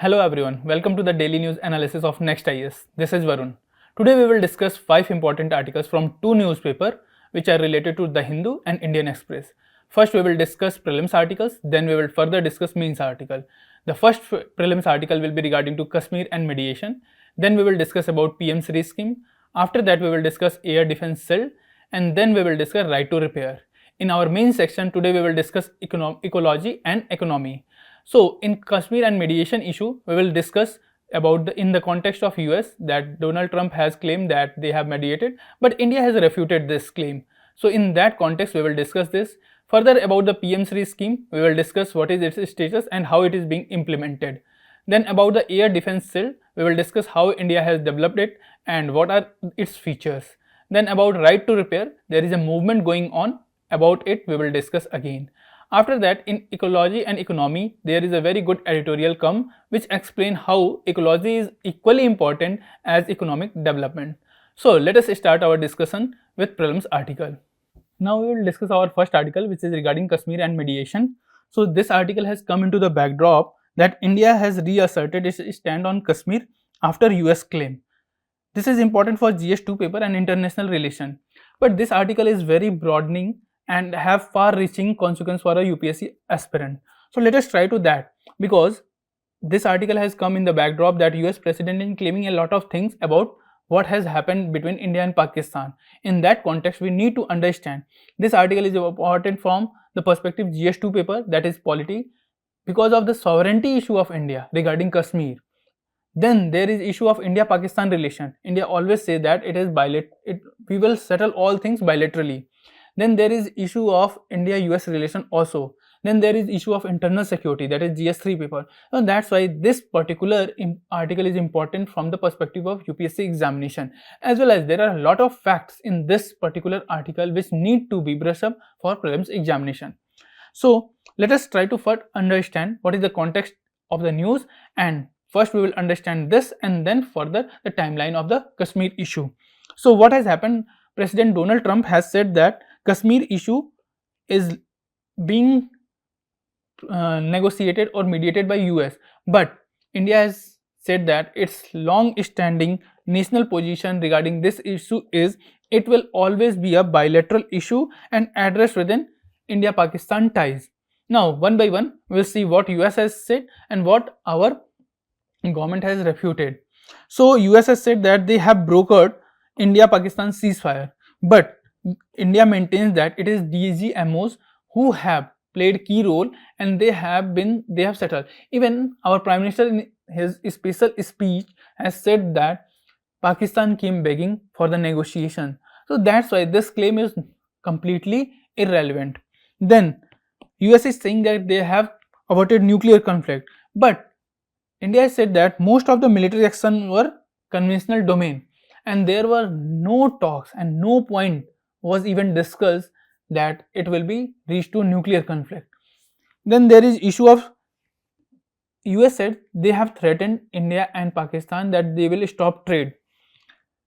Hello everyone, welcome to the daily news analysis of NEXT IAS. This is Varun. Today we will discuss 5 important articles from 2 newspapers which are related to The Hindu and Indian Express. First we will discuss prelims articles, then we will further discuss mains article. The first prelims article will be regarding to Kashmir and mediation. Then we will discuss about PM SHRI scheme. After that we will discuss air defense cell, and then we will discuss right to repair. In our main section today we will discuss ecology and economy. So in Kashmir and mediation issue, we will discuss about in the context of US that Donald Trump has claimed that they have mediated, but India has refuted this claim. So in that context, we will discuss this. Further about the PM SHRI scheme, we will discuss what is its status and how it is being implemented. Then about the air defense cell, we will discuss how India has developed it and what are its features. Then about right to repair, there is a movement going on. About it, we will discuss again. After that, in ecology and economy, there is a very good editorial come which explain how ecology is equally important as economic development. So let us start our discussion with prelims article. Now we will discuss our first article which is regarding Kashmir and mediation. So this article has come into the backdrop that India has reasserted its stand on Kashmir after US claim. This is important for GS2 paper and international relation. But this article is very broadening and have far-reaching consequence for a UPSC aspirant. So let us try to that, because this article has come in the backdrop that US president is claiming a lot of things about what has happened between India and Pakistan. In that context, we need to understand this article is important from the perspective GS2 paper, that is polity, because of the sovereignty issue of India regarding Kashmir. Then there is issue of India-Pakistan relation. India always say that it is we will settle all things bilaterally. Then there is issue of India-US relation also. Then there is issue of internal security, that is GS3 paper. So that's why this particular article is important from the perspective of UPSC examination, as well as there are a lot of facts in this particular article which need to be brushed up for prelims examination. So let us try to first understand what is the context of the news, and first we will understand this and then further the timeline of the Kashmir issue. So what has happened? President Donald Trump has said that Kashmir issue is being negotiated or mediated by US, but India has said that its long-standing national position regarding this issue is it will always be a bilateral issue and addressed within India-Pakistan ties. Now, one by one, we will see what US has said and what our government has refuted. So, US has said that they have brokered India-Pakistan ceasefire, but India maintains that it is DGMOs who have played key role and they have settled. Even our Prime Minister in his special speech has said that Pakistan came begging for the negotiation. So that's why this claim is completely irrelevant. Then US is saying that they have averted nuclear conflict, but India has said that most of the military action were conventional domain and there were no talks and no point was even discussed that it will be reached to nuclear conflict. Then there is issue of US said they have threatened India and Pakistan that they will stop trade.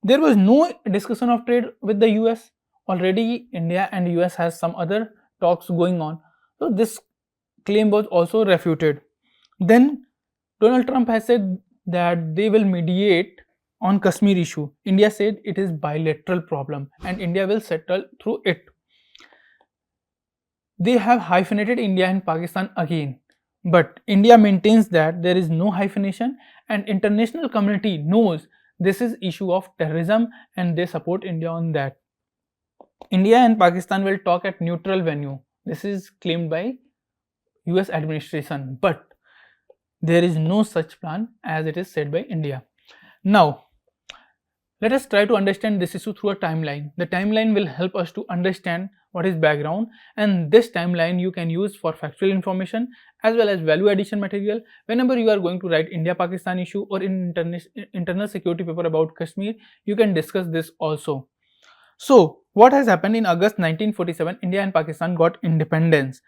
There was no discussion of trade with the US. Already India and US has some other talks going on. So this claim was also refuted. Then Donald Trump has said that they will mediate on Kashmir issue. India said it is bilateral problem and India will settle through it. They have hyphenated India and Pakistan again, but India maintains that there is no hyphenation and international community knows this is issue of terrorism and they support India on that. India and Pakistan will talk at neutral venue. This is claimed by US administration, but there is no such plan as it is said by India. Now, let us try to understand this issue through a timeline. The timeline will help us to understand what is background, and this timeline you can use for factual information as well as value addition material whenever you are going to write India-Pakistan issue or in internal security paper about Kashmir. You can discuss this also. So what has happened in August 1947, India and Pakistan got independence.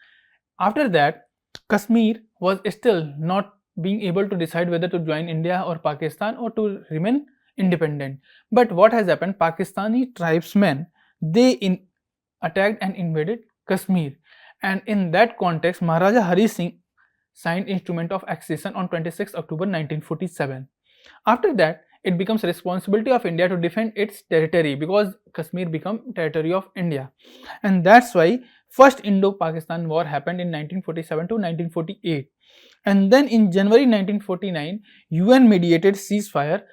After that, Kashmir was still not being able to decide whether to join India or Pakistan or to remain independent. But what has happened? Pakistani tribesmen, they attacked and invaded Kashmir, and in that context Maharaja Hari Singh signed Instrument of Accession on 26 October 1947. After that, it becomes responsibility of India to defend its territory because Kashmir became territory of India, and that's why first Indo-Pakistan War happened in 1947 to 1948, and then in January 1949, UN mediated ceasefire,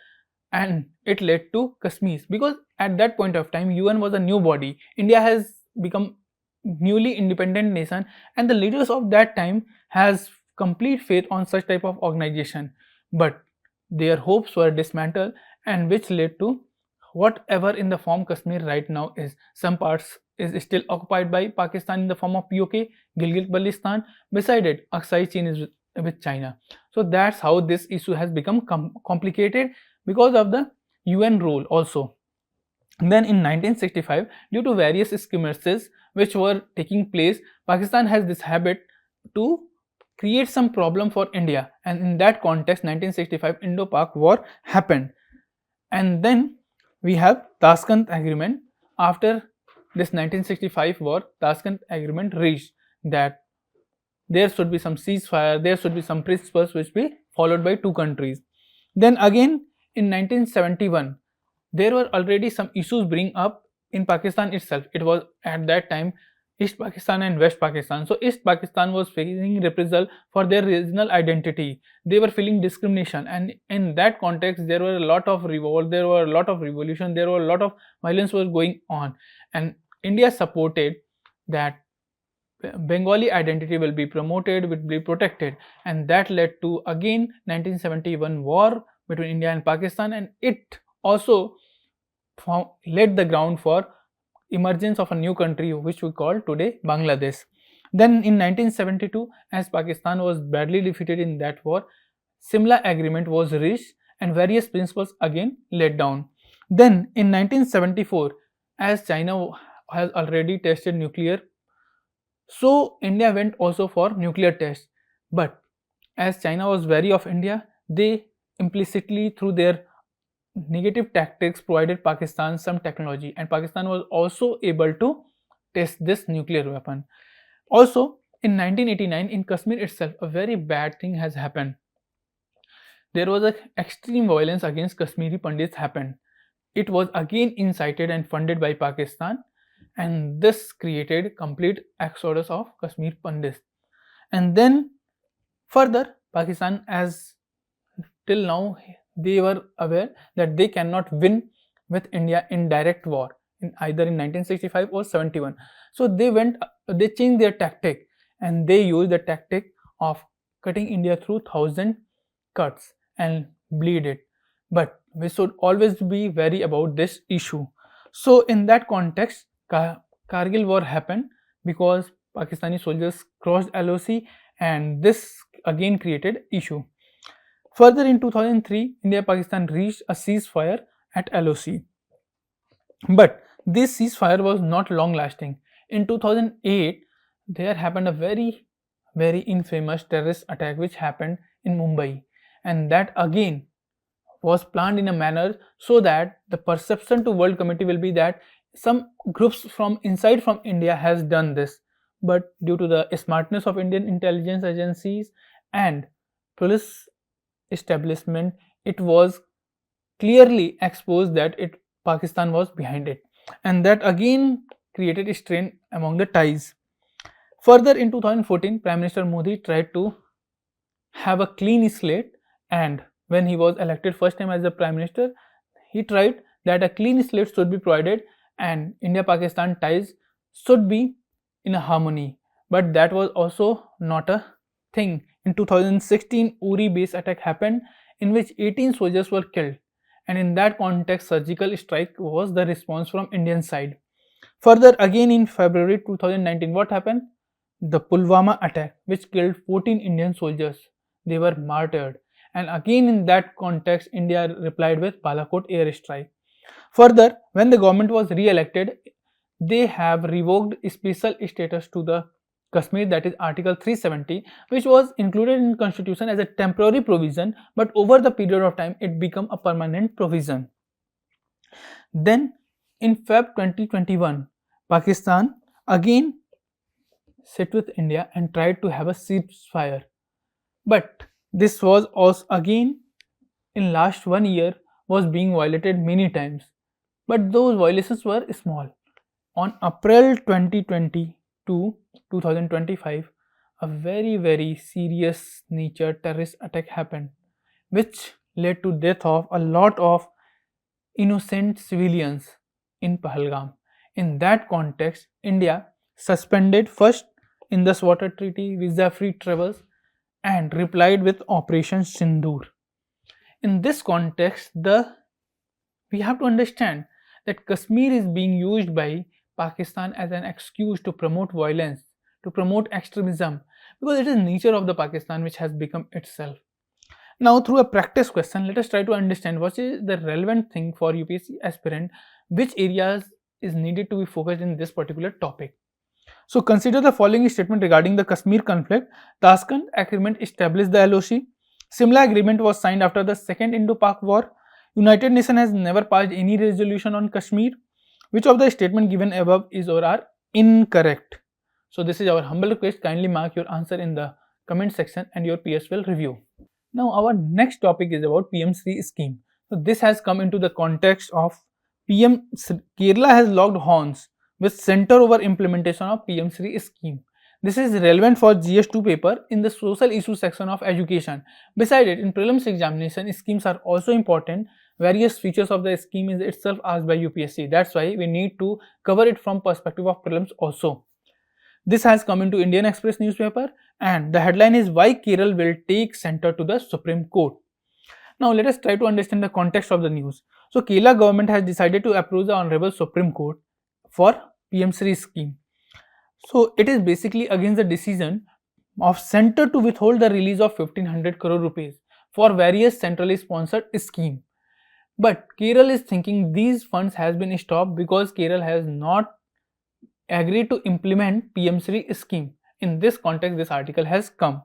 and it led to Kashmir because at that point of time UN was a new body. India has become newly independent nation, and the leaders of that time has complete faith on such type of organization, but their hopes were dismantled, and which led to whatever in the form Kashmir right now is. Some parts is still occupied by Pakistan in the form of POK, Gilgit Baltistan. Beside it, Aksai Chin is with China. So that's how this issue has become complicated because of the UN role also. Then in 1965, due to various skirmishes which were taking place, Pakistan has this habit to create some problem for India, and in that context 1965 Indo-Pak war happened. And then we have Tashkent Agreement. After this 1965 war, Tashkent Agreement reached that there should be some ceasefire, there should be some principles which be followed by two countries. Then again in 1971, there were already some issues bring up in Pakistan itself. It was at that time East Pakistan and West Pakistan. So East Pakistan was facing reprisal for their regional identity. They were feeling discrimination, and in that context there were a lot of revolt, there were a lot of revolution, there were a lot of violence was going on, and India supported that Bengali identity will be promoted, will be protected, and that led to again 1971 war between India and Pakistan, and it also laid the ground for emergence of a new country which we call today Bangladesh. Then in 1972, as Pakistan was badly defeated in that war, Simla Agreement was reached and various principles again laid down. Then in 1974, as China has already tested nuclear, so India went also for nuclear tests, but as China was wary of India, they implicitly through their negative tactics provided Pakistan some technology, and Pakistan was also able to test this nuclear weapon. Also in 1989 in Kashmir itself, a very bad thing has happened. There was an extreme violence against Kashmiri Pandits happened. It was again incited and funded by Pakistan, and this created complete exodus of Kashmir Pandits. And then further, Pakistan, as till now they were aware that they cannot win with India in direct war in either in 1965 or 71. So they changed their tactic, and they used the tactic of cutting India through 1,000 cuts and bleed it. But we should always be wary about this issue. So in that context, Kargil war happened because Pakistani soldiers crossed LOC, and this again created issue. Further in 2003, India-Pakistan reached a ceasefire at LOC. But this ceasefire was not long lasting. In 2008, there happened a very infamous terrorist attack which happened in Mumbai, and that again was planned in a manner so that the perception to world community will be that some groups from India has done this, but due to the smartness of Indian intelligence agencies and police establishment, it was clearly exposed that Pakistan was behind it, and that again created a strain among the ties. Further in 2014, Prime Minister Modi tried to have a clean slate, and when he was elected first time as the Prime Minister, he tried that a clean slate should be provided and India-Pakistan ties should be in a harmony, but that was also not a thing. In 2016, Uri base attack happened in which 18 soldiers were killed, and in that context surgical strike was the response from Indian side. Further again in February 2019, what happened? The Pulwama attack which killed 14 Indian soldiers. They were martyred, and again in that context India replied with Balakot airstrike. Further, when the government was re-elected, they have revoked special status to the Kashmir, that is Article 370, which was included in Constitution as a temporary provision, but over the period of time it became a permanent provision. Then in Feb 2021, Pakistan again sit with India and tried to have a ceasefire, But this was also again in last 1 year was being violated many times, but those violations were small. On April 2020 to 2025, a very serious nature terrorist attack happened, which led to death of a lot of innocent civilians in Pahalgam. In that context, India suspended first Indus Water Treaty, visa-free travels, and replied with Operation Sindoor. In this context, we have to understand that Kashmir is being used by Pakistan as an excuse to promote violence, to promote extremism, because it is nature of the Pakistan which has become itself. Now, through a practice question, let us try to understand what is the relevant thing for UPSC aspirant, which areas is needed to be focused in this particular topic. So, consider the following statement regarding the Kashmir conflict. Tashkent Agreement established the LOC. Simla Agreement was signed after the Second Indo-Pak War. United Nations has never passed any resolution on Kashmir. Which of the statement given above is or are incorrect? So, this is our humble request. Kindly mark your answer in the comment section and your PS will review. Now, our next topic is about PM3 scheme. So, this has come into the context of Kerala has locked horns with center over implementation of PM3 scheme. This is relevant for GS2 paper in the social issue section of education. Besides it, in prelims examination, schemes are also important. Various features of the scheme is itself asked by UPSC. That's why we need to cover it from perspective of prelims also. This has come into Indian Express newspaper, and the headline is why Kerala will take center to the Supreme Court. Now let us try to understand the context of the news. So Kerala government has decided to approach the Honorable Supreme Court for PM3 scheme. So it is basically against the decision of center to withhold the release of 1500 crore rupees for various centrally sponsored scheme. But Kerala is thinking these funds has been stopped because Kerala has not agreed to implement PM3 scheme. In this context, this article has come.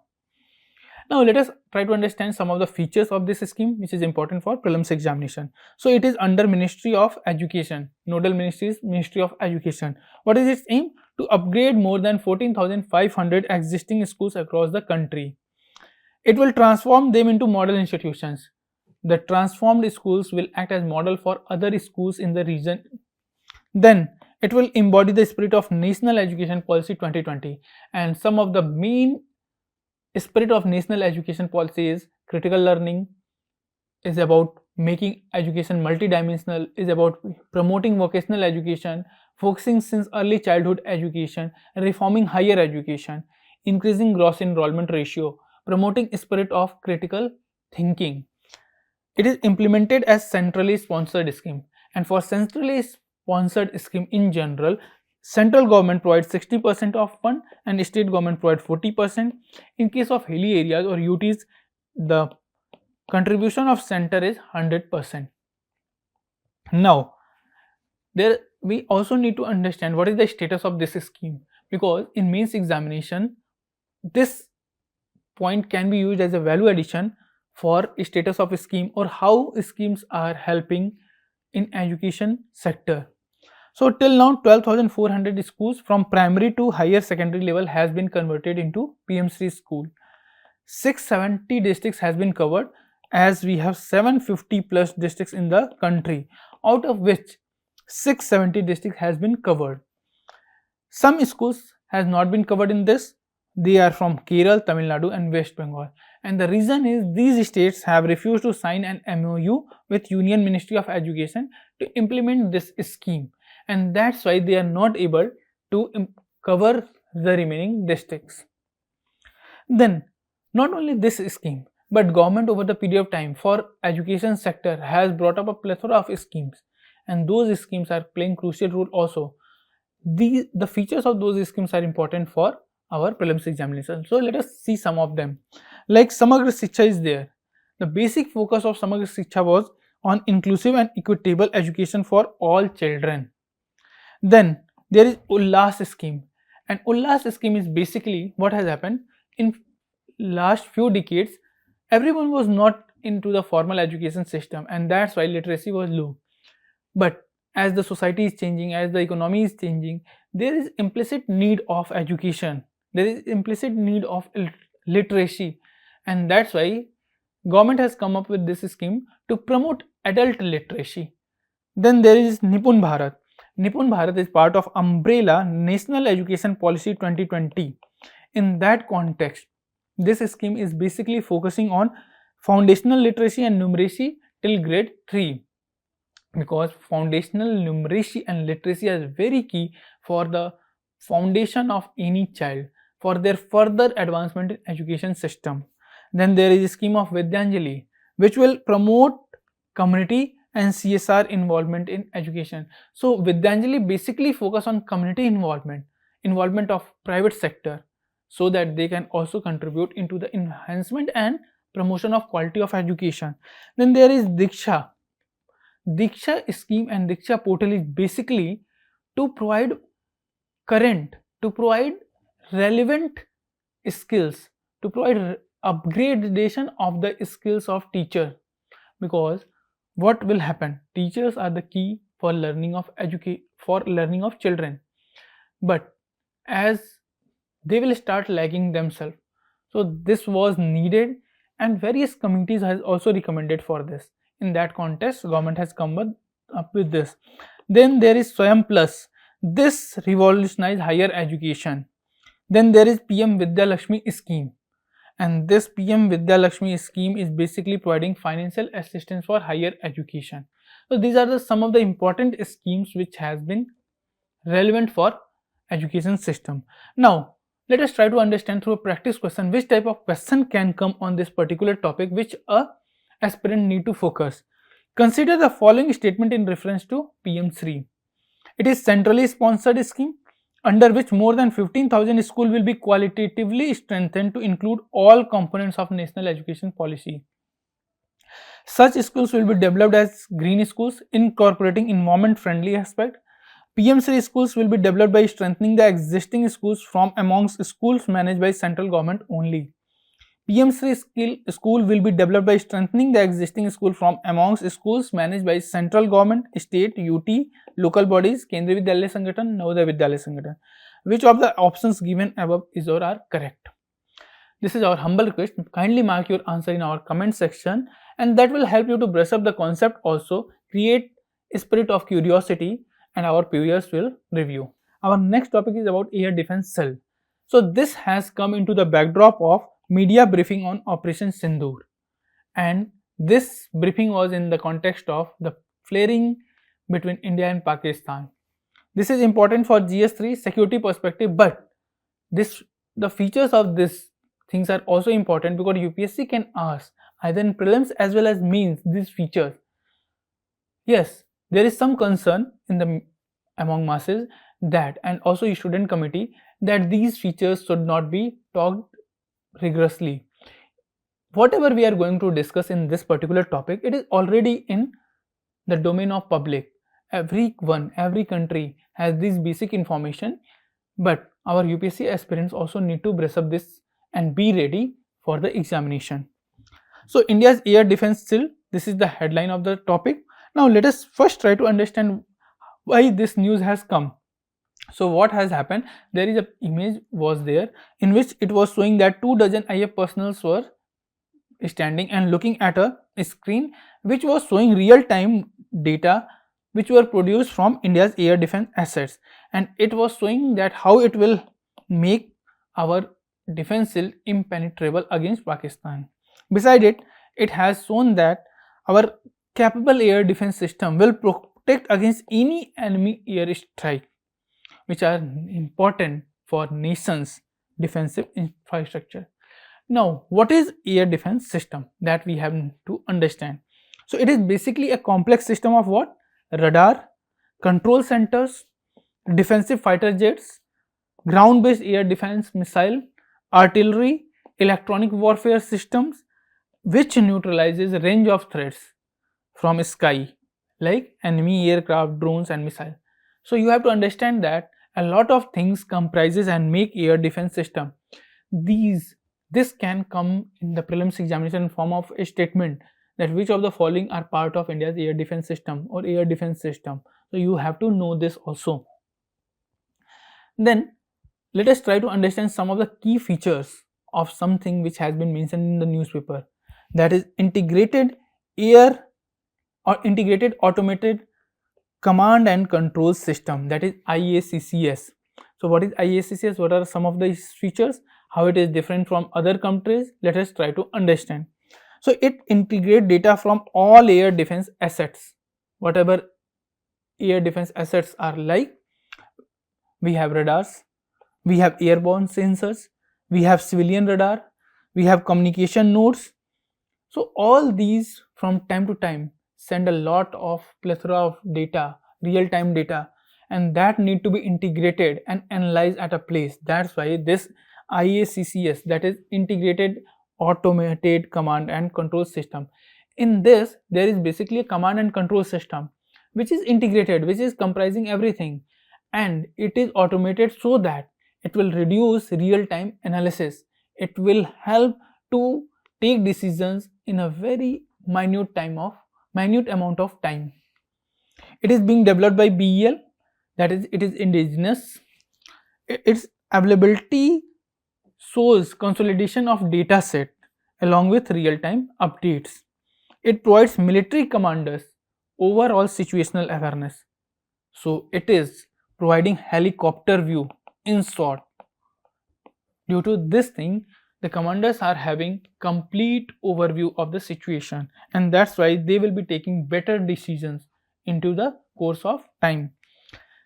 Now let us try to understand some of the features of this scheme which is important for prelims examination. So it is under Ministry of Education. Nodal ministry is Ministry of Education. What is its aim? To upgrade more than 14,500 existing schools across the country. It will transform them into model institutions. The transformed schools will act as model for other schools in the region. Then it will embody the spirit of National Education Policy 2020, and some of the main spirit of National Education Policy is critical learning, is about making education multidimensional, is about promoting vocational education, focusing since early childhood education, reforming higher education, increasing gross enrollment ratio, promoting spirit of critical thinking. It is implemented as centrally sponsored scheme, and for centrally sponsored scheme in general, central government provides 60% of fund and state government provides 40%. In case of hilly areas or UTs, the contribution of center is 100%. Now, we also need to understand what is the status of this scheme, because in mains examination, this point can be used as a value addition for status of a scheme or how schemes are helping in education sector. So till now 12,400 schools from primary to higher secondary level has been converted into PM3 school. 670 districts has been covered, as we have 750 plus districts in the country, out of which 670 districts has been covered. Some schools has not been covered in this. They are from Kerala, Tamil Nadu and West Bengal, and the reason is these states have refused to sign an MOU with Union Ministry of Education to implement this scheme, and that's why they are not able to cover the remaining districts. Then not only this scheme, but government over the period of time for education sector has brought up a plethora of schemes, and those schemes are playing crucial role also. The features of those schemes are important for our prelims examination. So let us see some of them. Like Samagra Shiksha is there. The basic focus of Samagra Shiksha was on inclusive and equitable education for all children. Then there is Ullas scheme, and Ullas scheme is basically what has happened in last few decades. Everyone was not into the formal education system, and that's why literacy was low. But as the society is changing, as the economy is changing, there is implicit need of education, there is implicit need of literacy, and that's why government has come up with this scheme to promote adult literacy. Then there is Nipun Bharat. Nipun Bharat is part of umbrella National Education Policy 2020. In that context, this scheme is basically focusing on foundational literacy and numeracy till grade 3, because foundational numeracy and literacy are very key for the foundation of any child for their further advancement in education system. Then there is a scheme of Vidyanjali, which will promote community and CSR involvement in education. So Vidyanjali basically focus on community involvement of private sector, so that they can also contribute into the enhancement and promotion of quality of education. Then there is Diksha. Diksha scheme and Diksha portal is basically to provide relevant skills, to provide upgradation of the skills of teacher, because what will happen, teachers are the key for learning of children, but as they will start lagging themselves, so this was needed and various committees has also recommended for this. In that context, government has come up with this. Then there is Swayam Plus. This revolutionized higher education. Then there is PM Vidya Lakshmi scheme, and this PM Vidya Lakshmi scheme is basically providing financial assistance for higher education. So these are some of the important schemes which has been relevant for education system. Now let us try to understand through a practice question which type of question can come on this particular topic which a aspirant need to focus. Consider the following statement in reference to PM SHRI. It is centrally sponsored scheme under which more than 15,000 schools will be qualitatively strengthened to include all components of national education policy. Such schools will be developed as green schools incorporating environment friendly aspect. PM SHRI schools will be developed by strengthening the existing schools from amongst schools managed by central government only. PM SHRI school will be developed by strengthening the existing school from amongst schools managed by central government, state, UT, local bodies, Kendriya Vidyalaya Sangathan, Navodaya Vidyalaya Sangathan. Which of the options given above is or are correct? This is our humble request. Kindly mark your answer in our comment section, and that will help you to brush up the concept, also create a spirit of curiosity, and our peers will review. Our next topic is about Air Defence Cell. So this has come into the backdrop of media briefing on Operation Sindoor, and this briefing was in the context of the flaring between India and Pakistan. This is important for GS3 security perspective, but the features of this things are also important because UPSC can ask either in prelims as well as mains these features. Yes, there is some concern among masses that, and also student committee, that these features should not be talked rigorously. Whatever we are going to discuss in this particular topic, it is already in the domain of public. Every country has this basic information, but our UPSC aspirants also need to brush up this and be ready for the examination. So India's air defense still, this is the headline of the topic. Now let us first try to understand why this news has come. So what has happened, there is a image was there in which it was showing that 24 IF personnel were standing and looking at a screen which was showing real time data which were produced from India's air defense assets, and it was showing that how it will make our defense shield impenetrable against Pakistan. Beside it, it has shown that our capable air defense system will protect against any enemy air strike, which are important for nations' defensive infrastructure. Now, what is air defense system? That we have to understand. So it is basically a complex system of what? Radar, control centers, defensive fighter jets, ground-based air defense missile, artillery, electronic warfare systems, which neutralizes a range of threats from sky like enemy aircraft, drones and missiles. So you have to understand that a lot of things comprises and make air defense system. This can come in the prelims examination in form of a statement that which of the following are part of India's air defense system or air defense system. So you have to know this also. Then let us try to understand some of the key features of something which has been mentioned in the newspaper, that is integrated air or integrated automated command and control system, that is IACCS. So what is IACCS? What are some of the features? How it is different from other countries? Let us try to understand. So it integrates data from all air defense assets. Whatever air defense assets are like, we have radars, we have airborne sensors, we have civilian radar, we have communication nodes. So all these from time to time send a lot of plethora of data, real-time data, and that need to be integrated and analyzed at a place. That's why this IACCS, that is integrated automated command and control system. In this, there is basically a command and control system which is integrated, which is comprising everything, and it is automated so that it will reduce real-time analysis. It will help to take decisions in a very minute amount of time. It is being developed by BEL, that is, it is indigenous. Its availability shows consolidation of data set along with real-time updates. It provides military commanders overall situational awareness. So it is providing helicopter view. In short, due to this thing, the commanders are having complete overview of the situation, and that's why they will be taking better decisions into the course of time.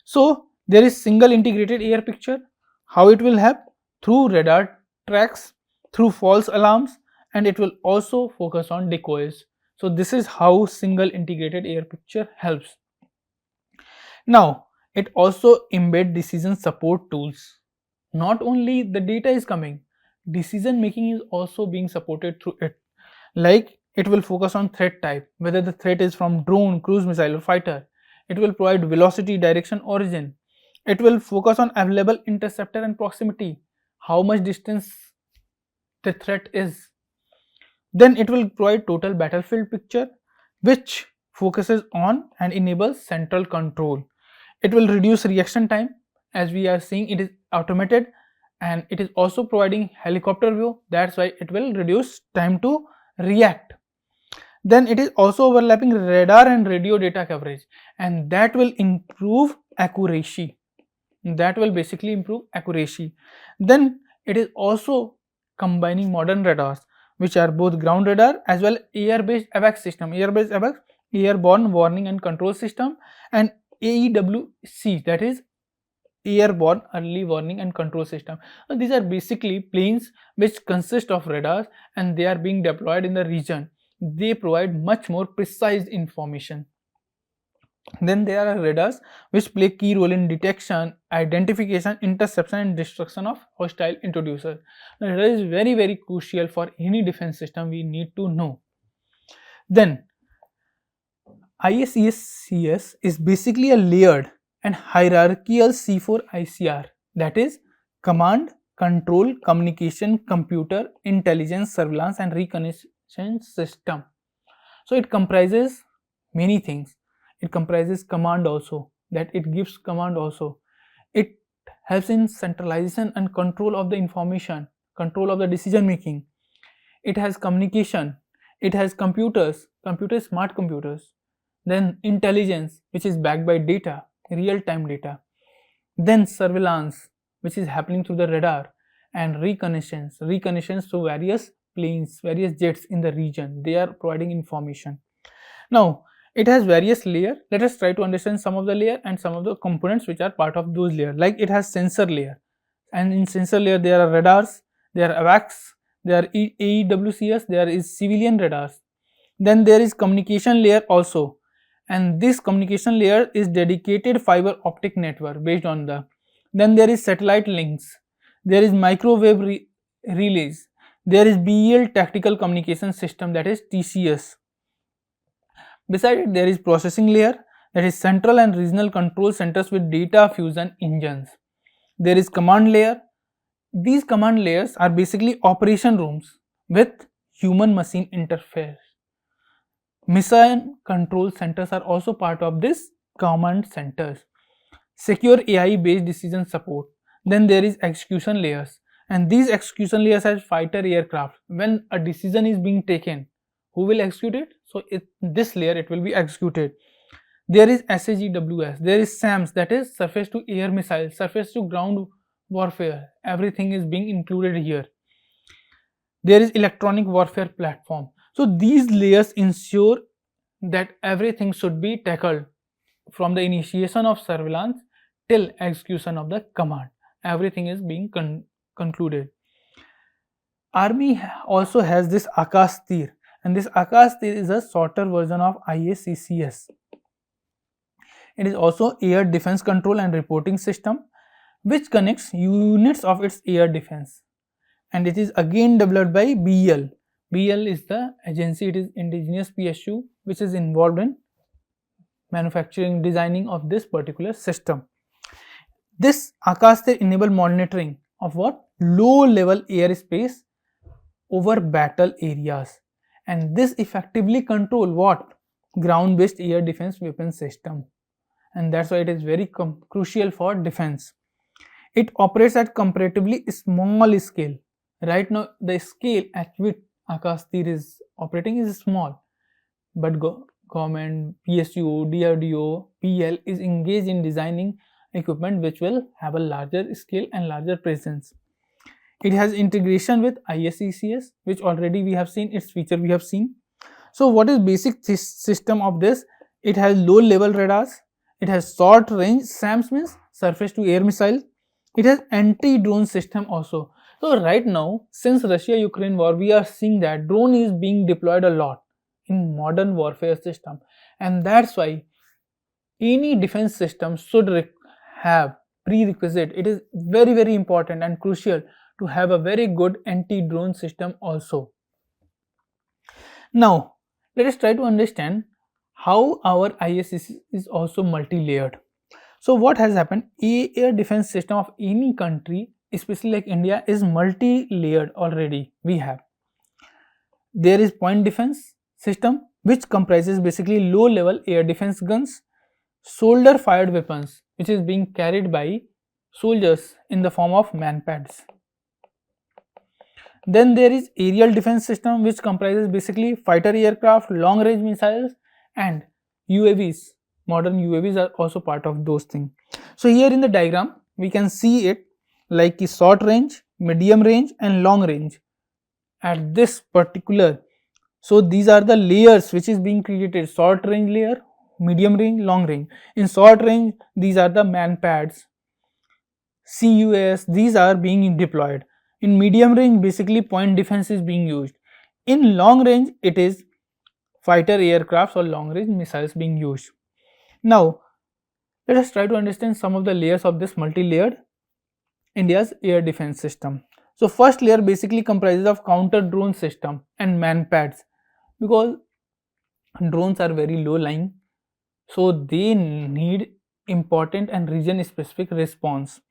So there is single integrated air picture. How it will help? Through radar tracks, through false alarms, and it will also focus on decoys. So this is how single integrated air picture helps. Now it also embed decision support tools. Not only the data is coming, decision making is also being supported through it. Like, it will focus on threat type, whether the threat is from drone, cruise missile or fighter. It will provide velocity, direction, origin. It will focus on available interceptor and proximity, how much distance the threat is. Then it will provide total battlefield picture, which focuses on and enables central control. It will reduce reaction time. As we are seeing, it is automated, and it is also providing helicopter view. That's why it will reduce time to react. Then it is also overlapping radar and radio data coverage, and that will improve accuracy. That will basically improve accuracy. Then it is also combining modern radars, which are both ground radar as well air-based AWACS system, airborne warning and control system, and AEWC, that is airborne early warning and control system. Now, these are basically planes which consist of radars, and they are being deployed in the region. They provide much more precise information. Then there are radars which play key role in detection, identification, interception and destruction of hostile intruders. Now, that is very crucial for any defense system. We need to know. Then IACCS is basically a layered and hierarchical C4 ICR, that is command, control, communication, computer, intelligence, surveillance and reconnaissance system. So it comprises many things. It comprises command also, that it gives command also. It helps in centralization and control of the information, control of the decision making. It has communication. It has computers, smart computers. Then intelligence, which is backed by data, real-time data. Then surveillance, which is happening through the radar, and reconnaissance through various planes, various jets in the region. They are providing information. Now it has various layers. Let us try to understand some of the layer and some of the components which are part of those layers. Like, it has sensor layer, and in sensor layer there are radars, there are AWACS, there are AEWCS, there is civilian radars. Then there is communication layer also, and this communication layer is dedicated fiber optic network based on the. Then there is satellite links, there is microwave relays, there is BEL tactical communication system, that is TCS. Beside it, there is processing layer, that is central and regional control centers with data fusion engines. There is command layer. These command layers are basically operation rooms with human machine interface. Mission control centers are also part of this command centers. Secure AI based decision support. Then there is execution layers, And these execution layers has fighter aircraft. When a decision is being taken, who will execute it? So this layer it will be executed. There is SHRI, there is SAMS, that is surface to air missile, surface to ground warfare. Everything is being included here. There is electronic warfare platform. So these layers ensure that everything should be tackled from the initiation of surveillance till execution of the command. Everything is being concluded. Army also has this Akash Tir, and this Akash Tir is a shorter version of IACCS. It is also air defense control and reporting system which connects units of its air defense, and it is again developed by BEL. BEL is the agency, it is indigenous PSU which is involved in manufacturing, designing of this particular system. This Akash Tir enable monitoring of what? Low level airspace over battle areas, and this effectively control what? Ground based air defense weapon system, and that's why it is very crucial for defense. It operates at comparatively small scale. Right now the scale at which Akash Tir is operating is small, but government, PSU, DRDO, PL is engaged in designing equipment which will have a larger scale and larger presence. It has integration with ISCCS, which already we have seen its feature we have seen. So what is basic system of this? It has low level radars, it has short range SAMS, means surface to air missile, it has anti-drone system also. So right now, since Russia-Ukraine war, we are seeing that drone is being deployed a lot in modern warfare system, and that's why any defense system should have prerequisite. It is very important and crucial to have a very good anti-drone system also. Now let us try to understand how our ISCC is also multi-layered. So what has happened? Air defense system of any country, especially like India, is multi-layered already. We have, there is point defense system which comprises basically low level air defense guns, shoulder fired weapons which is being carried by soldiers in the form of manpads. Then there is aerial defense system which comprises basically fighter aircraft, long range missiles and UAVs. Modern UAVs are also part of those things. So here in the diagram we can see it like short range, medium range and long range at this particular. So these are the layers which is being created: short range layer, medium range, long range. In short range these are the manpads, CUAS, these are being deployed. In medium range basically point defense is being used. In long range it is fighter aircrafts or long range missiles being used. Now let us try to understand some of the layers of this multi-layered India's air defense system. So first layer basically comprises of counter drone system and manpads, because drones are very low lying, so they need important and region specific response.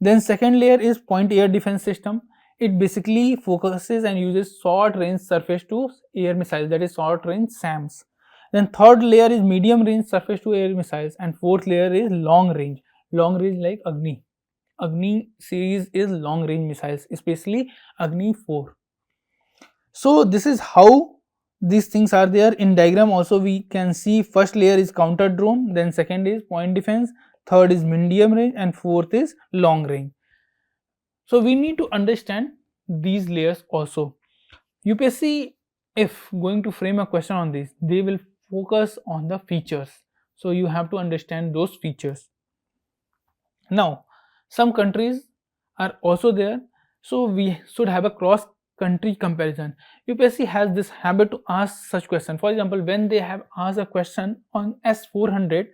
Then second layer is point air defense system. It basically focuses and uses short range surface to air missiles, that is short range SAMS. Then third layer is medium range surface to air missiles, and fourth layer is long range like Agni series is long range missiles, especially Agni 4. So this is how these things are there. In diagram also we can see first layer is counter drone, then second is point defense, third is medium range and fourth is long range. So we need to understand these layers also. UPSC, if going to frame a question on this, they will focus on the features, so you have to understand those features. Now some countries are also there, so we should have a cross country comparison. UPSC has this habit to ask such question. For example, when they have asked a question on S400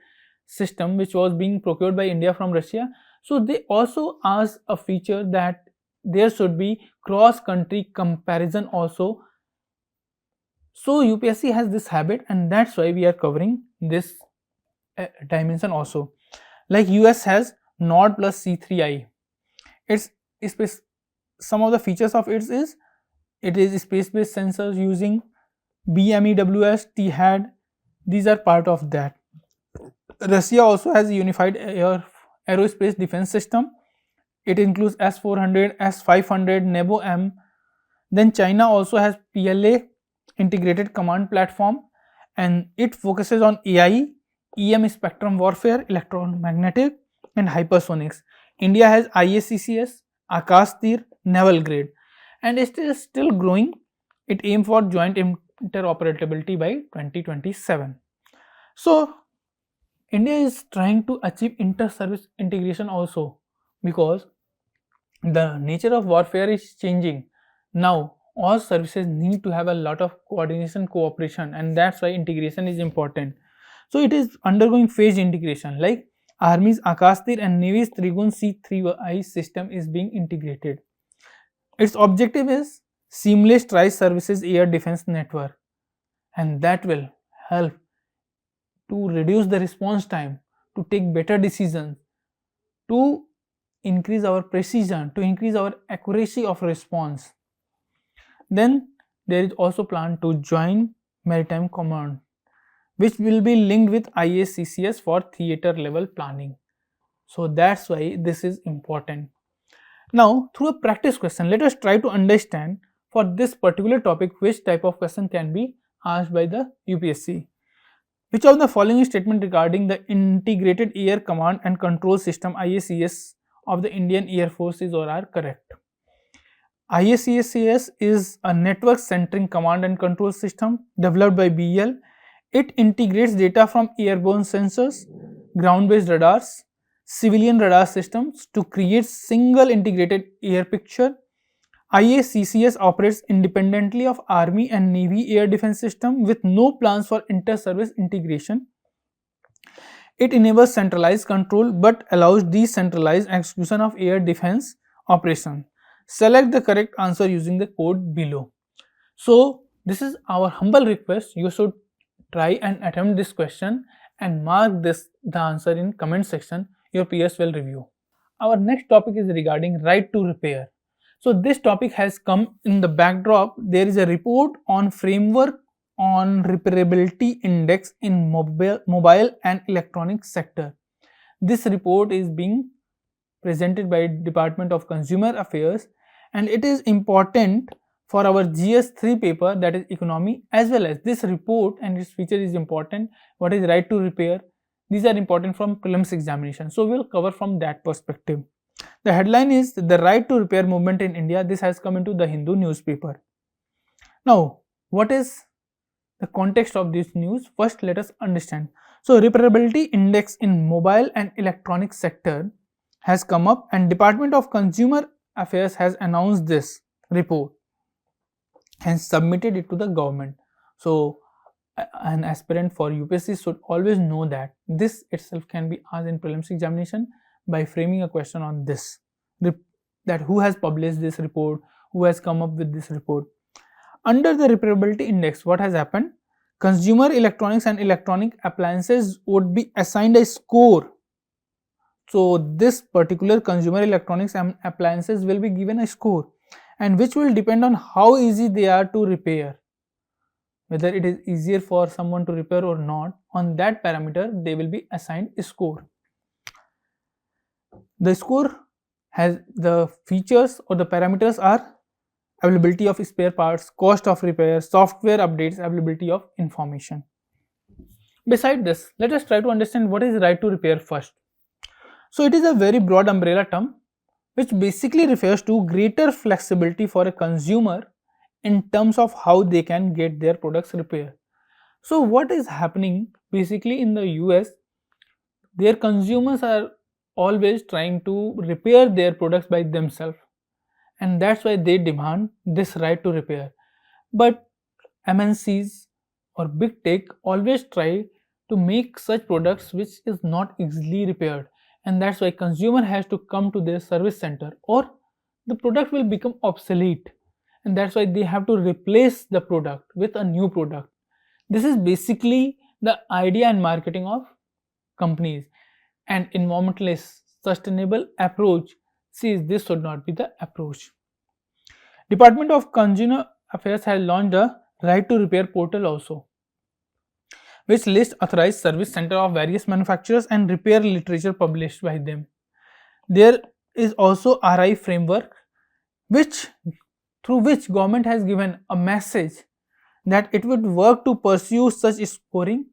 system which was being procured by India from Russia, so they also ask a feature that there should be cross country comparison also. So UPSC has this habit, and that's why we are covering this dimension also. Like US has NOD plus C3I. It's some of the features of it is space-based sensors using BMEWS, THAAD. These are part of that. Russia also has a unified aerospace defense system. It includes S400, S500, Nebo M. Then China also has PLA, integrated command platform, and it focuses on AI, EM spectrum warfare, electromagnetic and hypersonics. India has IACCS, Akash Tir, naval grade, and it is still growing. It aims for joint interoperability by 2027. So India is trying to achieve inter-service integration also, because the nature of warfare is changing. Now all services need to have a lot of coordination, cooperation, and that's why integration is important. So it is undergoing phased integration, like Army's Akash Tir and Navy's Trigun C3I system is being integrated. Its objective is seamless tri-services air defense network, and that will help to reduce the response time, to take better decisions, to increase our precision, to increase our accuracy of response. Then there is also plan to join maritime command, which will be linked with IACCS for theater level planning. So that's why this is important. Now through a practice question, let us try to understand for this particular topic which type of question can be asked by the UPSC. Which of the following statement regarding the integrated air command and control system IACS of the Indian Air Force is or are correct? IACS is a network-centric command and control system developed by BEL. It integrates data from airborne sensors, ground-based radars, civilian radar systems to create single integrated air picture. IACCS operates independently of Army and Navy air defense system with no plans for inter-service integration. It enables centralized control but allows decentralized execution of air defense operation. Select the correct answer using the code below. So this is our humble request. You should try and attempt this question and mark the answer in comment section. Your PS will review. Our next topic is regarding right to repair. So this topic has come in the backdrop. There is a report on framework on repairability index in mobile and electronic sector. This report is being presented by Department of Consumer Affairs, and it is important for our GS3 paper, that is economy, as well as this report and its feature is important. What is right to repair? These are important from prelims examination. So we will cover from that perspective. The headline is the right to repair movement in India. This has come into the Hindu newspaper. Now, what is the context of this news? First, let us understand. So, repairability index in mobile and electronic sector has come up, and Department of Consumer Affairs has announced this report and submitted it to the government. So, an aspirant for UPSC should always know that this itself can be asked in prelims examination by framing a question on this, that who has published this report, who has come up with this report. Under the repairability index, what has happened? Consumer electronics and electronic appliances would be assigned a score. So this particular consumer electronics and appliances will be given a score, and which will depend on how easy they are to repair. Whether it is easier for someone to repair or not, on that parameter they will be assigned a score. The score has the features or the parameters are availability of spare parts, cost of repair, software updates, availability of information. Beside this, let us try to understand what is right to repair first. So it is a very broad umbrella term which basically refers to greater flexibility for a consumer in terms of how they can get their products repaired. So what is happening basically in the US, their consumers are always trying to repair their products by themselves, and that's why they demand this right to repair. But MNCs or big tech always try to make such products which is not easily repaired, and that's why consumer has to come to their service center or the product will become obsolete, and that's why they have to replace the product with a new product. This is basically the idea and marketing of companies, and environmentalist sustainable approach says this should not be the approach. Department of Consumer Affairs has launched a right to repair portal also, which lists authorized service center of various manufacturers and repair literature published by them. There is also RI framework, through which government has given a message that it would work to pursue such scoring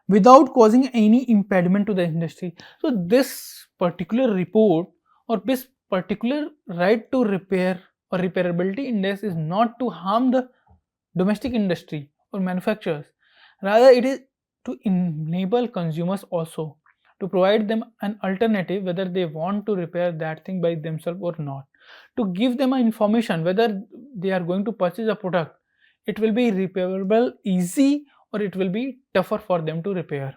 without causing any impediment to the industry. So this particular report or this particular right to repair or repairability index is not to harm the domestic industry or manufacturers. Rather, it is to enable consumers also, to provide them an alternative whether they want to repair that thing by themselves or not, to give them information whether they are going to purchase a product, it will be repairable easy or it will be tougher for them to repair.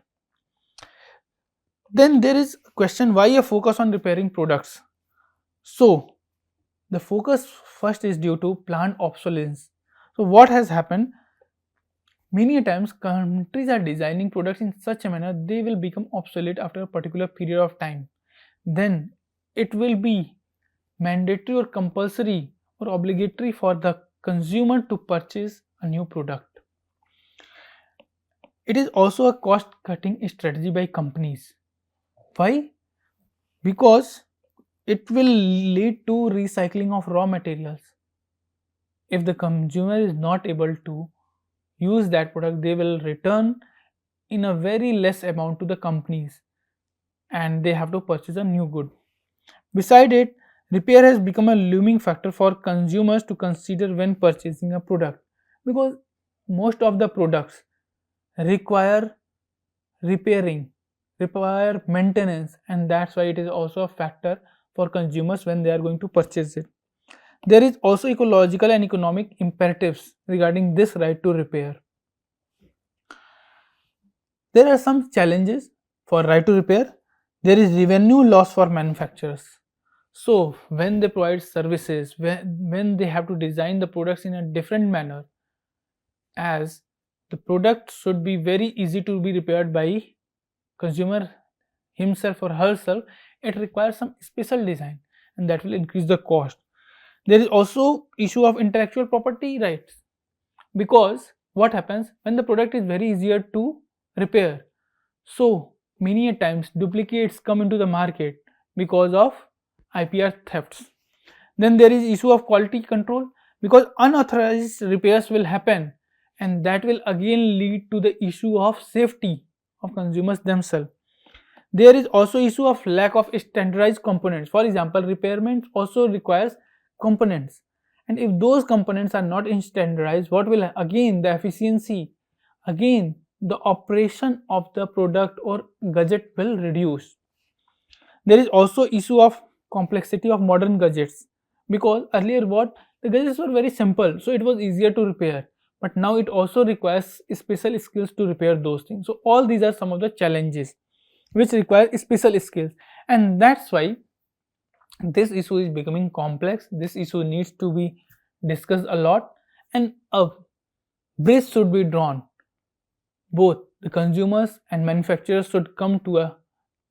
Then there is a question, why a focus on repairing products? So the focus first is due to plant obsolescence. So what has happened, many times countries are designing products in such a manner they will become obsolete after a particular period of time. Then it will be mandatory or compulsory or obligatory for the consumer to purchase a new product. It is also a cost cutting strategy by companies. Why? Because it will lead to recycling of raw materials. If the consumer is not able to use that product, they will return in a very less amount to the companies and they have to purchase a new good. Beside it, repair has become a looming factor for consumers to consider when purchasing a product, because most of the products require repairing, require maintenance, and that's why it is also a factor for consumers when they are going to purchase it. There is also ecological and economic imperatives regarding this right to repair. There are some challenges for right to repair. There is revenue loss for manufacturers. So when they provide services, when they have to design the products in a different manner, as the product should be very easy to be repaired by consumer himself or herself, it requires some special design and that will increase the cost. There is also issue of intellectual property rights, because what happens when the product is very easier to repair, so many a times duplicates come into the market because of IPR thefts. Then there is issue of quality control, because unauthorized repairs will happen and that will again lead to the issue of safety of consumers themselves. There is also issue of lack of standardized components. For example, repairment also requires components, and if those components are not standardized, what will again the efficiency, again the operation of the product or gadget will reduce. There is also issue of complexity of modern gadgets, because earlier what the gadgets were very simple, so it was easier to repair, but now it also requires special skills to repair those things. So all these are some of the challenges which require special skills, and that's why this issue is becoming complex. This issue needs to be discussed a lot and a bridge should be drawn. Both the consumers and manufacturers should come to a,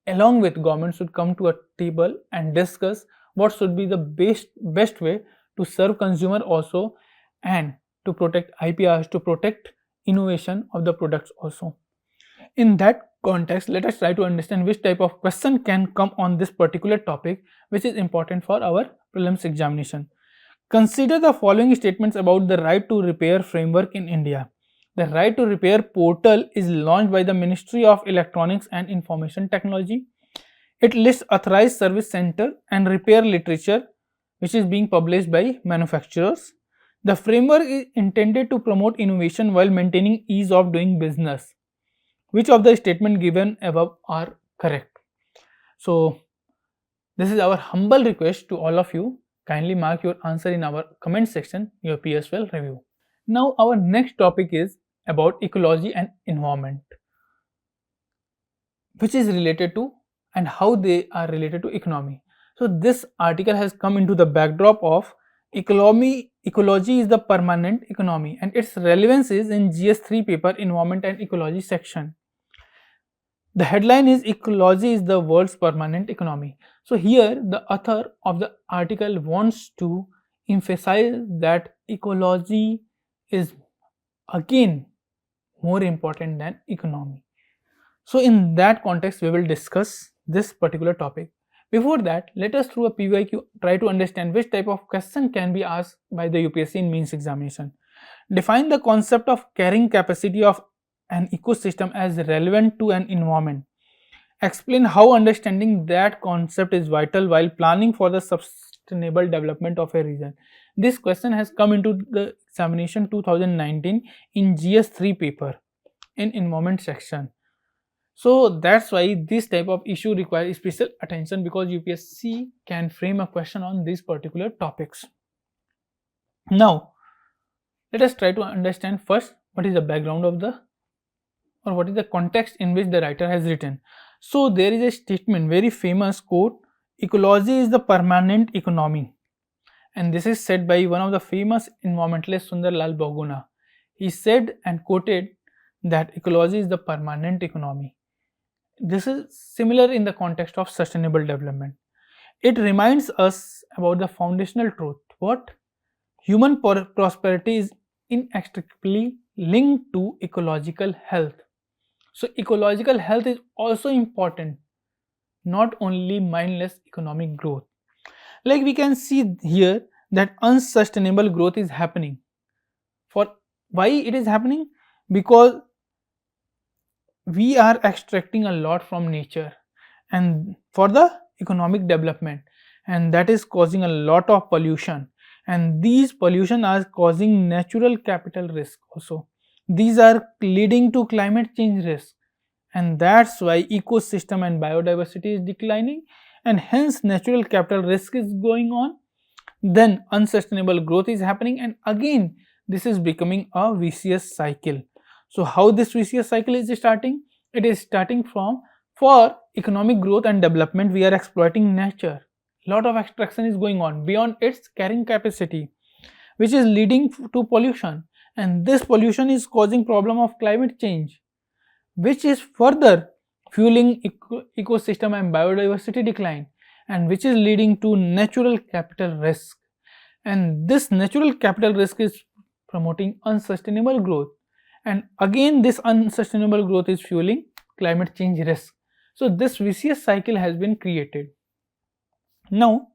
along with government, should come to a table and discuss what should be the best way to serve consumer also, and to protect IPRs, to protect innovation of the products also. In that context, let us try to understand which type of question can come on this particular topic, which is important for our prelims examination. Consider the following statements about the right to repair framework in India. The right to repair portal is launched by the Ministry of Electronics and Information Technology. It lists authorized service center and repair literature which is being published by manufacturers. The framework is intended to promote innovation while maintaining ease of doing business. Which of the statements given above are correct? So this is our humble request to all of you. Kindly mark your answer in our comment section. Your PS will review. Now our next topic is about ecology and environment, which is related to and how they are related to economy. So this article has come into the backdrop of ecology is the permanent economy, and its relevance is in GS3 paper environment and ecology section. The headline is Ecology is the world's permanent economy. So here the author of the article wants to emphasize that ecology is again more important than economy. So in that context we will discuss this particular topic. Before that, let us through a PYQ try to understand which type of question can be asked by the UPSC in mains examination. Define the concept of carrying capacity of an ecosystem as relevant to an environment. Explain how understanding that concept is vital while planning for the sustainable development of a region. This question has come into the examination 2019 in GS3 paper in environment section. So that's why this type of issue requires special attention, because UPSC can frame a question on these particular topics. Now, let us try to understand first what is the background of what is the context in which the writer has written. So there is a statement, very famous quote, ecology is the permanent economy, and this is said by one of the famous environmentalists, Sundar Lal Bahuguna. He said and quoted that ecology is the permanent economy. This is similar in the context of sustainable development. It reminds us about the foundational truth. What? Human prosperity is inextricably linked to ecological health. So ecological health is also important, not only mindless economic growth. Like we can see here that unsustainable growth is happening. For why it is happening? Because we are extracting a lot from nature and for the economic development, and that is causing a lot of pollution, and these pollution are causing natural capital risk also. These are leading to climate change risk, and that's why ecosystem and biodiversity is declining, and hence natural capital risk is going on. Then unsustainable growth is happening, and again this is becoming a vicious cycle. So how this vicious cycle is starting? It is starting from, for economic growth and development we are exploiting nature. Lot of extraction is going on beyond its carrying capacity, which is leading to pollution, and this pollution is causing problem of climate change, which is further fueling ecosystem and biodiversity decline, and which is leading to natural capital risk, and this natural capital risk is promoting unsustainable growth, and again this unsustainable growth is fueling climate change risk. So this vicious cycle has been created. Now,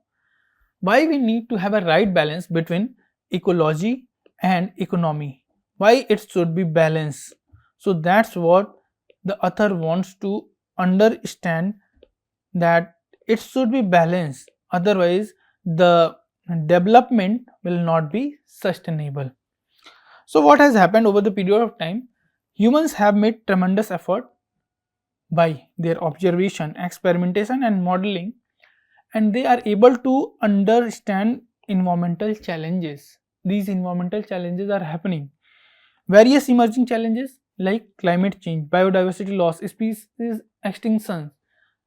why we need to have a right balance between ecology and economy? Why it should be balanced? So that's what the author wants to understand, that it should be balanced, otherwise the development will not be sustainable. So what has happened over the period of time? Humans have made tremendous effort by their observation, experimentation and modeling, and they are able to understand environmental challenges. These environmental challenges are happening. Various emerging challenges like climate change, biodiversity loss, species extinction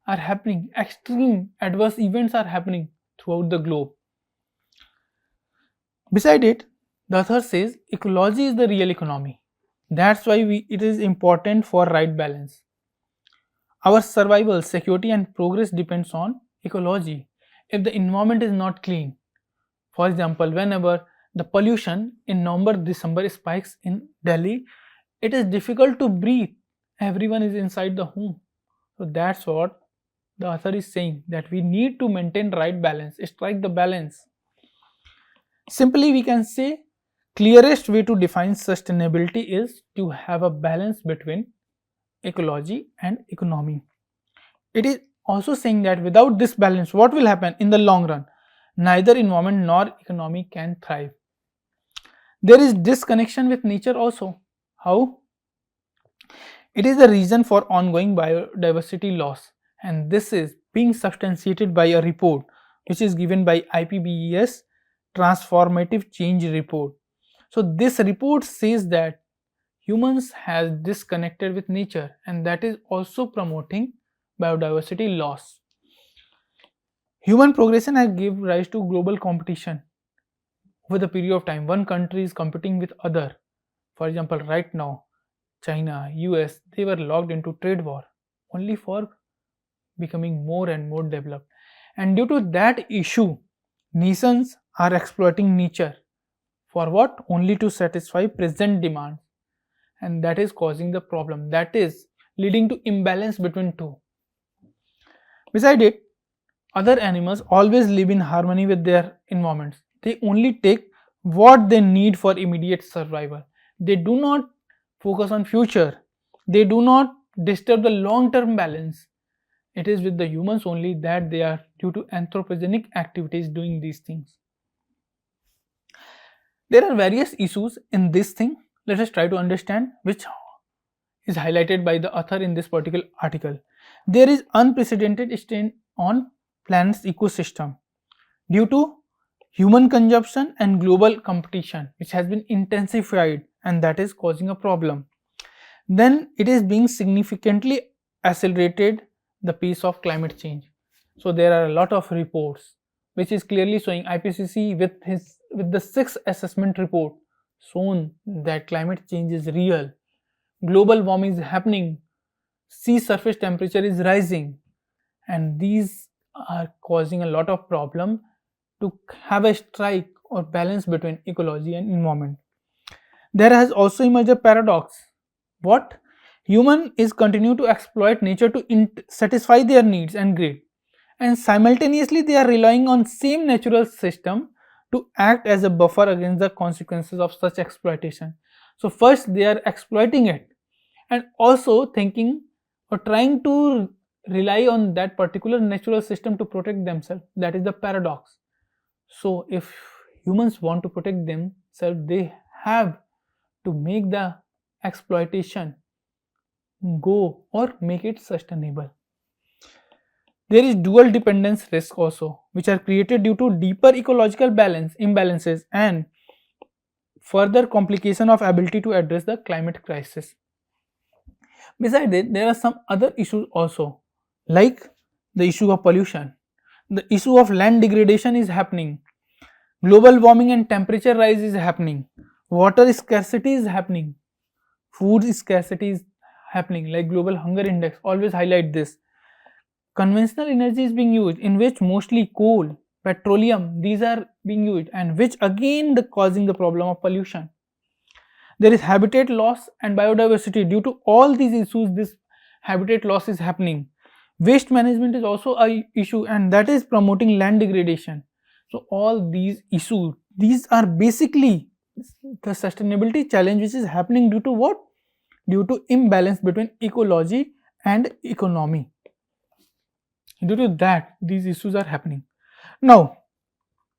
are happening. Extreme adverse events are happening throughout the globe. Beside it, the author says ecology is the real economy. That's why it is important for right balance. Our survival, security and progress depends on ecology. If the environment is not clean, for example, whenever the pollution in November, December spikes in Delhi, it is difficult to breathe. Everyone is inside the home. So that's what the author is saying, that we need to maintain right balance, strike the balance. Simply we can say, clearest way to define sustainability is to have a balance between ecology and economy. It is also saying that without this balance, what will happen in the long run? Neither environment nor economy can thrive. There is disconnection with nature also. How? It is the reason for ongoing biodiversity loss, and this is being substantiated by a report which is given by IPBES Transformative Change Report. So this report says that humans have disconnected with nature, and that is also promoting biodiversity loss. Human progression has given rise to global competition over the period of time. One country is competing with other. For example, right now China, US, they were locked into trade war only for becoming more and more developed, and due to that issue nations are exploiting nature for what? Only to satisfy present demand, and that is causing the problem, that is leading to imbalance between two. Beside it, other animals always live in harmony with their environments. They only take what they need for immediate survival. They do not focus on future. They do not disturb the long-term balance. It is with the humans only that they are due to anthropogenic activities doing these things. There are various issues in this thing. Let us try to understand which is highlighted by the author in this particular article. There is unprecedented strain on planet's ecosystem due to human consumption and global competition, which has been intensified, and that is causing a problem. Then it is being significantly accelerated the pace of climate change. So there are a lot of reports which is clearly showing IPCC with the sixth assessment report shown that climate change is real. Global warming is happening, sea surface temperature is rising, and these are causing a lot of problem to have a strike or balance between ecology and environment. There has also emerged a paradox. What? Human is continue to exploit nature to satisfy their needs and greed, and simultaneously they are relying on same natural system to act as a buffer against the consequences of such exploitation. So first they are exploiting it and also thinking or trying to rely on that particular natural system to protect themselves. That is the paradox. So if humans want to protect themselves, they have to make the exploitation go or make it sustainable. There is dual dependence risk also, which are created due to deeper ecological imbalances and further complication of ability to address the climate crisis. Besides it, there are some other issues also, like the issue of pollution. The issue of land degradation is happening. Global warming and temperature rise is happening. Water scarcity is happening. Food scarcity is happening, like global hunger index always highlight this. Conventional energy is being used, in which mostly coal, petroleum, these are being used, and which again causing the problem of pollution. There is habitat loss and biodiversity. Due to all these issues, this habitat loss is happening. Waste management is also an issue, and that is promoting land degradation. So all these issues, these are basically the sustainability challenge which is happening due to what? Due to imbalance between ecology and economy. Due to that, these issues are happening. Now,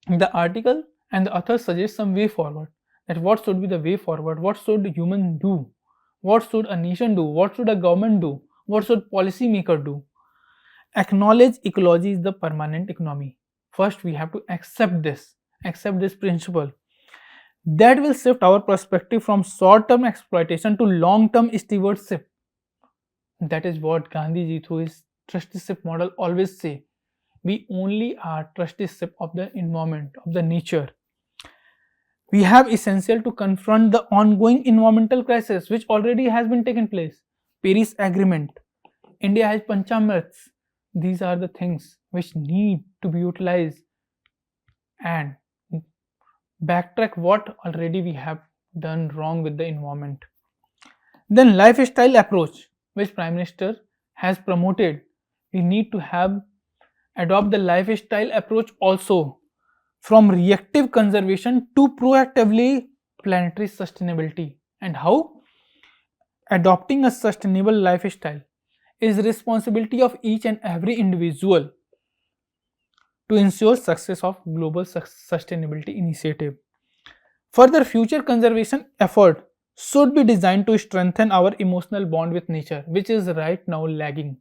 the article and the author suggest some way forward. That what should be the way forward? What should human do? What should a nation do? What should a government do? What should policy maker do? Acknowledge ecology is the permanent economy. First, we have to accept this principle. That will shift our perspective from short-term exploitation to long-term stewardship. That is what Gandhiji through his trusteeship model always say. We only are trusteeship of the environment, of the nature. We have essential to confront the ongoing environmental crisis which already has been taken place. Paris Agreement. India has Panchamrits. These are the things which need to be utilized and backtrack what already we have done wrong with the environment. Then lifestyle approach, which Prime Minister has promoted. We need to adopt the lifestyle approach also, from reactive conservation to proactively planetary sustainability. And how? Adopting a sustainable lifestyle is responsibility of each and every individual to ensure success of global sustainability initiative. Further, future conservation effort should be designed to strengthen our emotional bond with nature, which is right now lagging.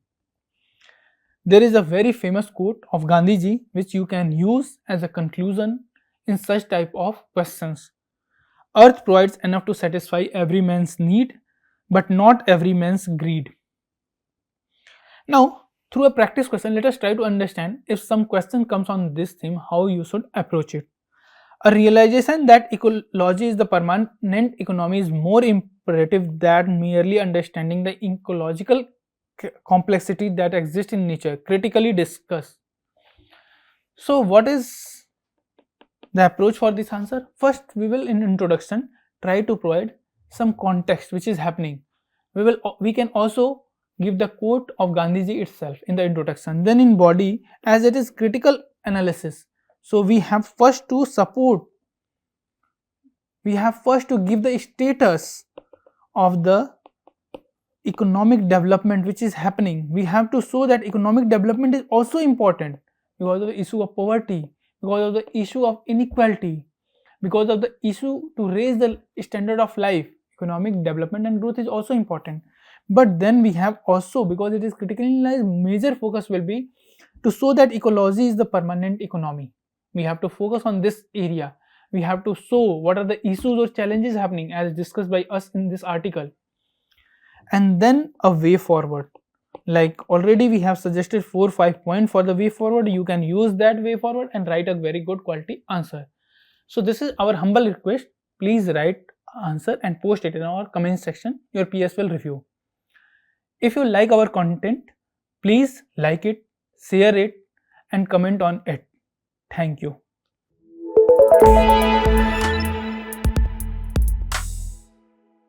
There is a very famous quote of Gandhiji which you can use as a conclusion in such type of questions. Earth provides enough to satisfy every man's need, but not every man's greed. Now, through a practice question, let us try to understand if some question comes on this theme, how you should approach it. A realization that ecology is the permanent economy is more imperative than merely understanding the ecological complexity that exists in nature. Critically discuss. So, what is the approach for this answer? First, we will in introduction try to provide some context which is happening. We can also give the quote of Gandhiji itself in the introduction. Then in body, as it is critical analysis, so we have first to support, we have first to give the status of the economic development which is happening. We have to show that economic development is also important because of the issue of poverty, because of the issue of inequality, because of the issue to raise the standard of life. Economic development and growth is also important. But then we have also, because it is critically analyzed, major focus will be to show that ecology is the permanent economy. We have to focus on this area. We have to show what are the issues or challenges happening as discussed by us in this article. And then a way forward. Like already we have suggested 4-5 points for the way forward. You can use that way forward and write a very good quality answer. So this is our humble request. Please write answer and post it in our comment section. Your PS will review. If you like our content, please like it, share it and comment on it. Thank you.